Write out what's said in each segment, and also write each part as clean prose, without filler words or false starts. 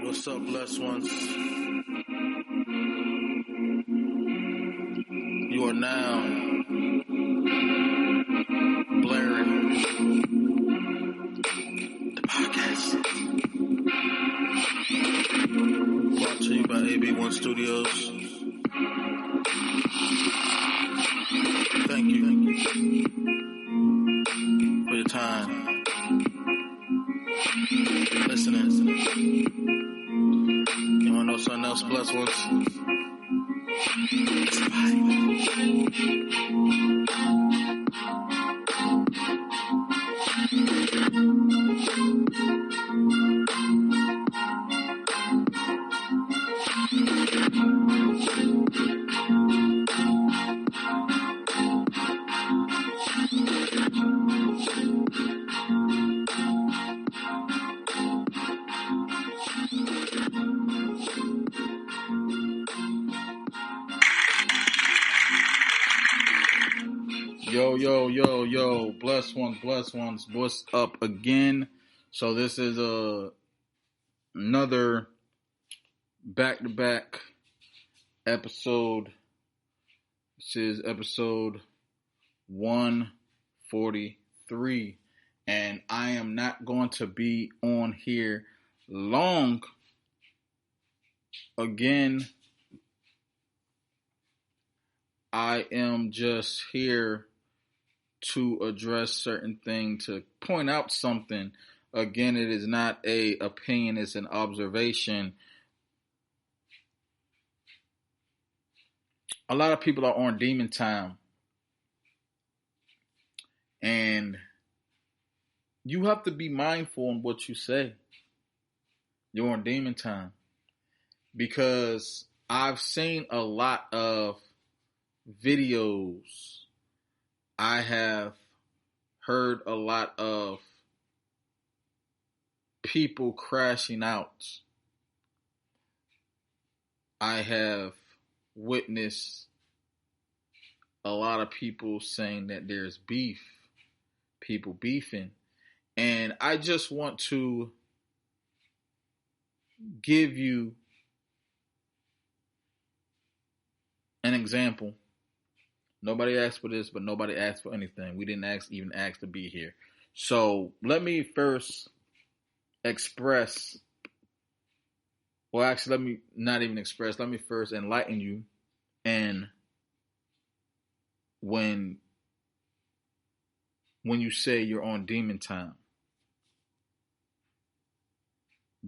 What's up, blessed ones? You are now blaring the podcast. Brought to you by AB1 Studios. Thank you for your time. Listening. You wanna know something else, blessed ones? It's the Yo, blessed ones, what's up again? So this is another back-to-back episode. This is episode 143, and I am not going to be on here long. Again, I am just here to address certain things, to point out something. Again, it is not a opinion, it's an observation. A lot of people are on demon time, and you have to be mindful in what you say. You're on demon time, because I've seen a lot of videos. I have heard a lot of people crashing out. I have witnessed a lot of people saying that there's beef, people beefing. And I just want to give you an example. Nobody asked for this, but nobody asked for anything. We didn't even ask to be here. So let me first express, well, actually, let me not even express. Let me first enlighten you. And when you say you're on demon time,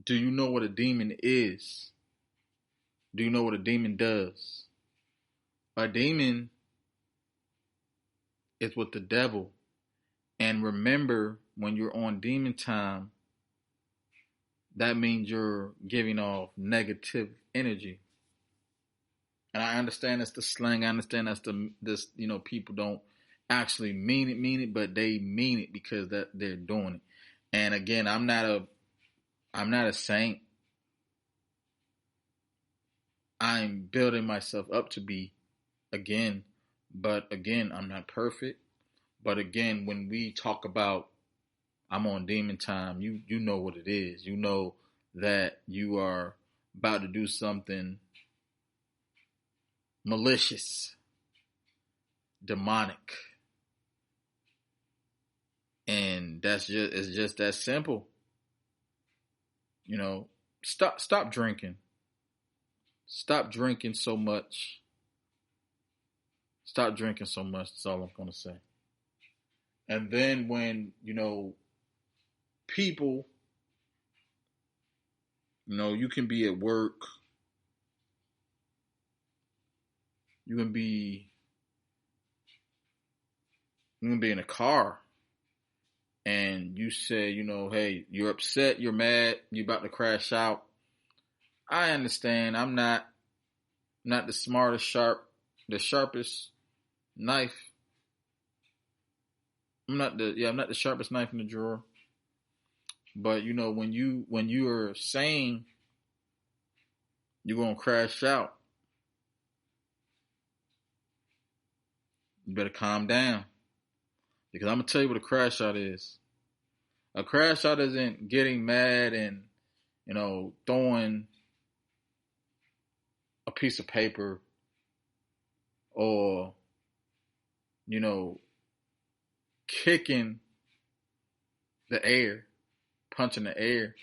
do you know what a demon is? Do you know what a demon does? A demon is with the devil. And remember, when you're on demon time, that means you're giving off negative energy. And I understand that's the slang. I understand that's people don't actually mean it, but they mean it because that they're doing it. And again, I'm not a saint. I'm building myself up to be, again, but again, I'm not perfect. But again, when we talk about I'm on demon time, you know what it is. You know that you are about to do something malicious, demonic. And it's just that simple. You know, stop drinking. Stop drinking so much. Stop drinking so much. That's all I'm going to say. And then when, people, you can be at work. You can be in a car. And you say, hey, you're upset, you're mad, you're about to crash out. I understand. I'm not the smartest, the sharpest knife. I'm not the sharpest knife in the drawer. But when you are saying you're gonna crash out, you better calm down. Because I'm gonna tell you what a crash out is. A crash out isn't getting mad and throwing a piece of paper or, kicking the air, punching the air.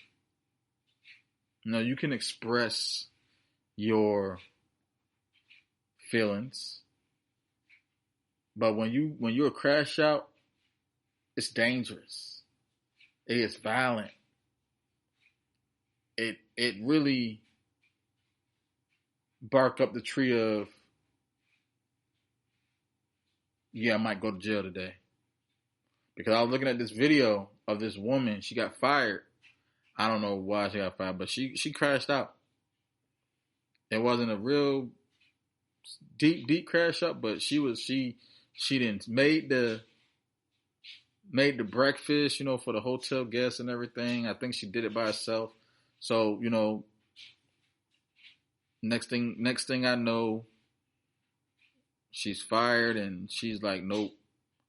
You can express your feelings, but when you're a crash out, it's dangerous. It is violent. It really bark up the tree of, yeah, I might go to jail today. Because I was looking at this video of this woman. She got fired. I don't know why she got fired, but she crashed out. It wasn't a real deep crash out, but she didn't made the breakfast, for the hotel guests and everything. I think she did it by herself. So, next thing I know, she's fired, and she's like, nope,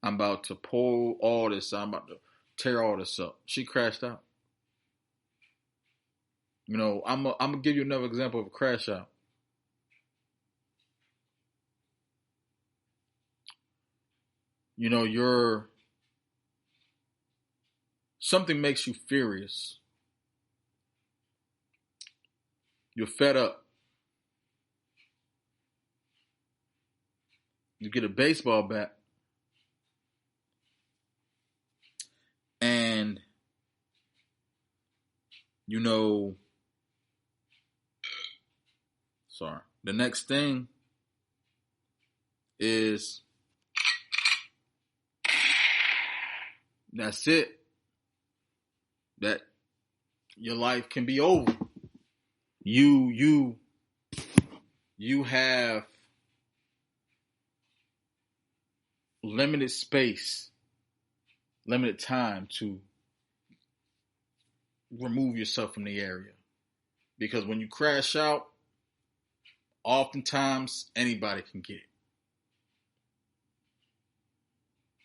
I'm about to pull all this out. I'm about to tear all this up. She crashed out. I'm gonna give you another example of a crash out. Something makes you furious. You're fed up. You get a baseball bat and the next thing is that's it. That your life can be over. You have limited space, limited time to remove yourself from the area. Because when you crash out, oftentimes anybody can get it.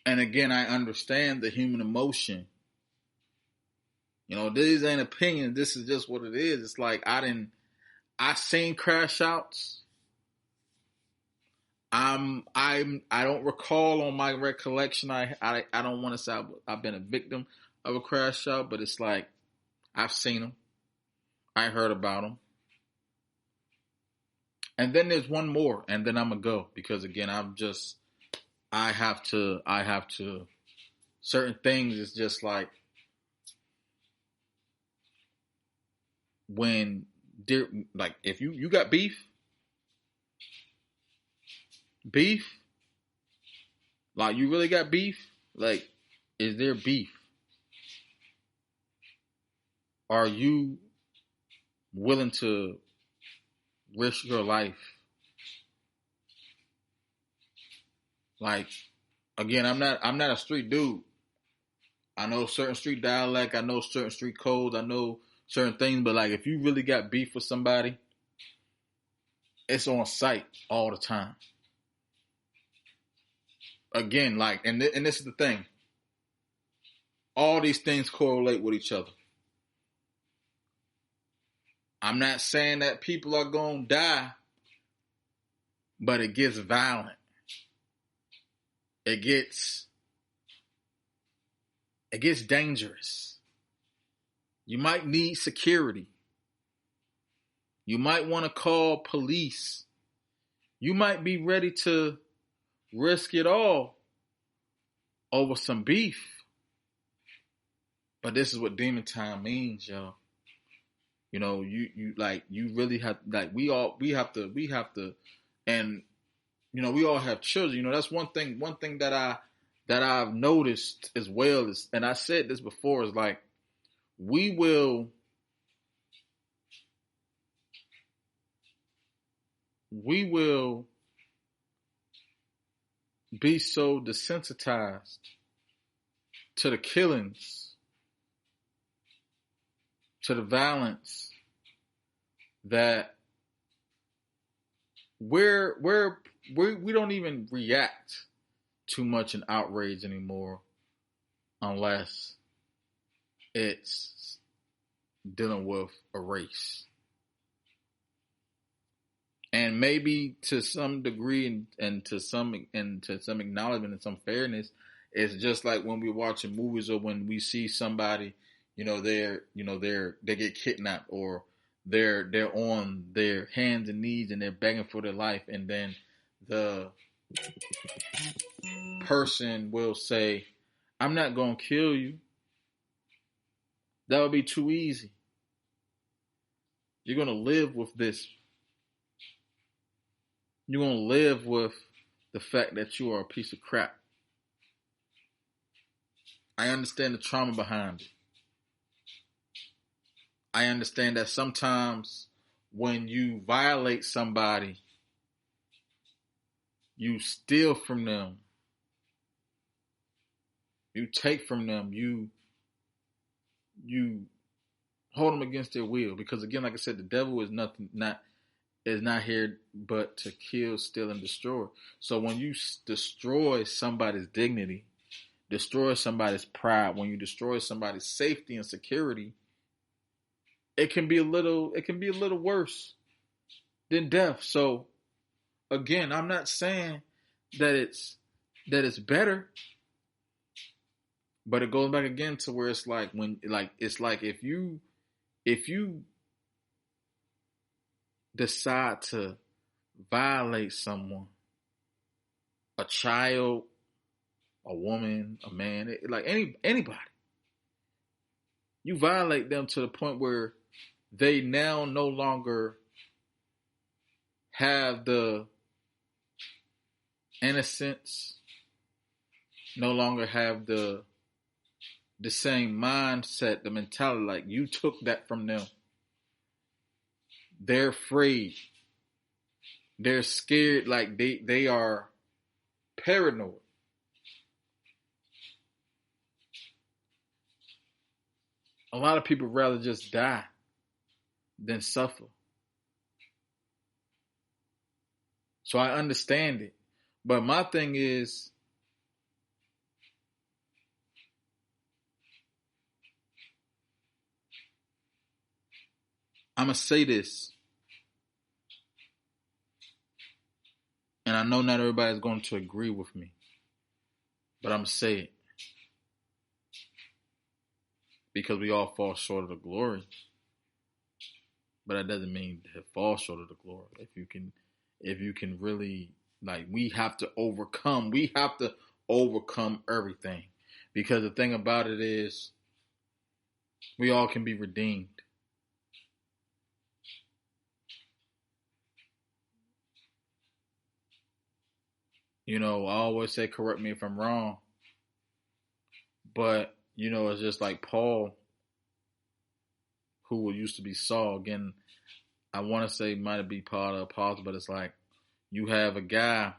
And again, I understand the human emotion. These ain't opinions. This is just what it is. It's like I've seen crash outs. I don't recall on my recollection. I don't want to say I've been a victim of a crash out, but it's like I've seen them. I heard about them. And then there's one more, and then I'm gonna go because again, I have to. Certain things is just like when like if you got beef, like you really got beef, like is there beef? Are you willing to risk your life? Like, again, I'm not a street dude. I know certain street dialect. I know certain street codes. I know certain things. But like, if you really got beef with somebody, it's on sight all the time. Again, like, and this is the thing. All these things correlate with each other. I'm not saying that people are going to die, but it gets violent. It gets dangerous. You might need security. You might want to call police. You might be ready to risk it all over some beef. But this is what demon time means, y'all. You really have, like, we have to, and, we all have children. That's one thing that I've noticed as well is, and I said this before, is like, we will be so desensitized to the killings, to the violence, that we don't even react too much in outrage anymore, unless it's dealing with a race. And maybe to some degree and to some acknowledgement and some fairness, it's just like when we're watching movies or when we see somebody, they get kidnapped or they're on their hands and knees and they're begging for their life, and then the person will say, "I'm not gonna kill you. That would be too easy. You're gonna live with this. You're gonna live with the fact that you are a piece of crap." I understand the trauma behind it. I understand that sometimes when you violate somebody, you steal from them, you take from them, you hold them against their will. Because again, like I said, the devil is not here but to kill, steal, and destroy. So when you destroy somebody's dignity, destroy somebody's pride, when you destroy somebody's safety and security, it can be a little worse than death. So again, I'm not saying that it's better, but it goes back again to where it's like if you decide to violate someone, a child, a woman, a man, like anybody, you violate them to the point where they now no longer have the innocence, no longer have the same mindset, the mentality, like you took that from them. They're afraid. They're scared, like they are paranoid. A lot of people rather just die than suffer. So I understand it. But my thing is, I'm going to say this, and I know not everybody's going to agree with me, but I'm going to say it. Because we all fall short of the glory. But that doesn't mean to fall short of the glory. If you can really, like, we have to overcome everything. Because the thing about it is, we all can be redeemed. I always say, correct me if I'm wrong, but, it's just like Paul, who used to be Saul. Again, I want to say might be part of apostle, but it's like you have a guy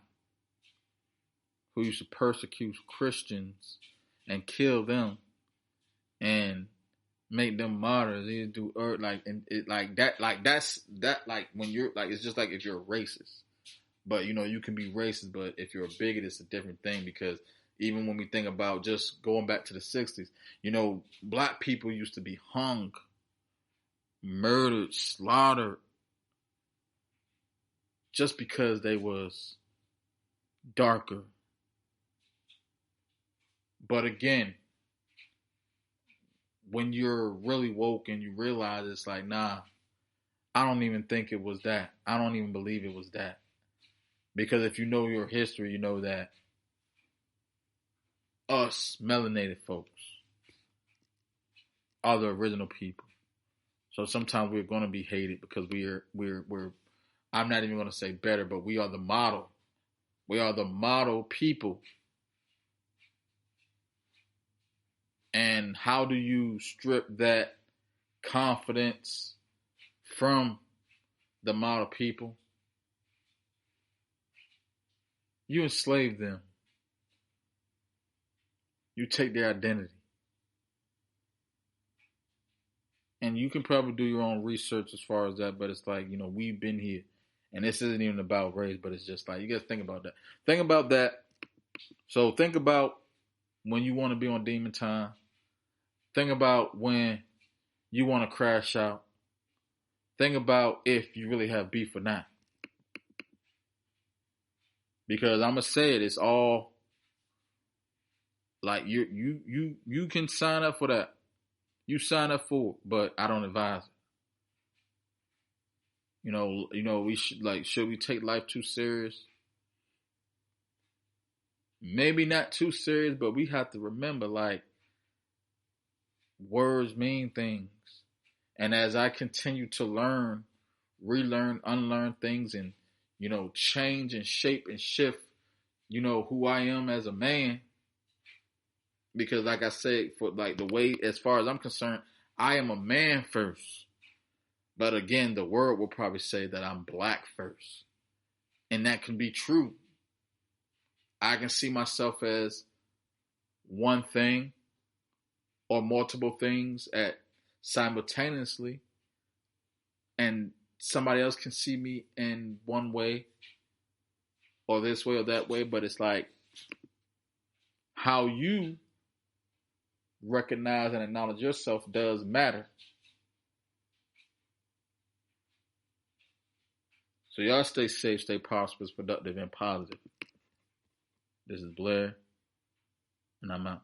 who used to persecute Christians and kill them and make them martyrs. He do like when you're like, it's just like if you're a racist, but you can be racist, but if you're a bigot, it's a different thing. Because even when we think about just going back to the 60s, black people used to be hung, murdered, slaughtered, just because they was darker. But again, when you're really woke and you realize it's like, nah, I don't even think it was that. I don't even believe it was that. Because if you know your history, you know that us melanated folks are the original people. So sometimes we're going to be hated because we're I'm not even going to say better, but we are the model. We are the model people. And how do you strip that confidence from the model people? You enslave them. You take their identity. And you can probably do your own research as far as that, but it's like, we've been here. And this isn't even about race, but it's just like, you guys think about that. Think about that. So think about when you want to be on demon time. Think about when you want to crash out, think about if you really have beef or not. Because I'm gonna say it, it's all like you can sign up for that. You sign up for it, but I don't advise it. We should we take life too serious? Maybe not too serious, but we have to remember like words mean things. And as I continue to learn, relearn, unlearn things and, change and shape and shift, who I am as a man, because like I said, for like the way, as far as I'm concerned, I am a man first. But again, the world will probably say that I'm black first. And that can be true. I can see myself as one thing or multiple things at simultaneously, and somebody else can see me in one way or this way or that way, but it's like how you recognize and acknowledge yourself does matter. So y'all stay safe, stay prosperous, productive, and positive. This is Blair, and I'm out.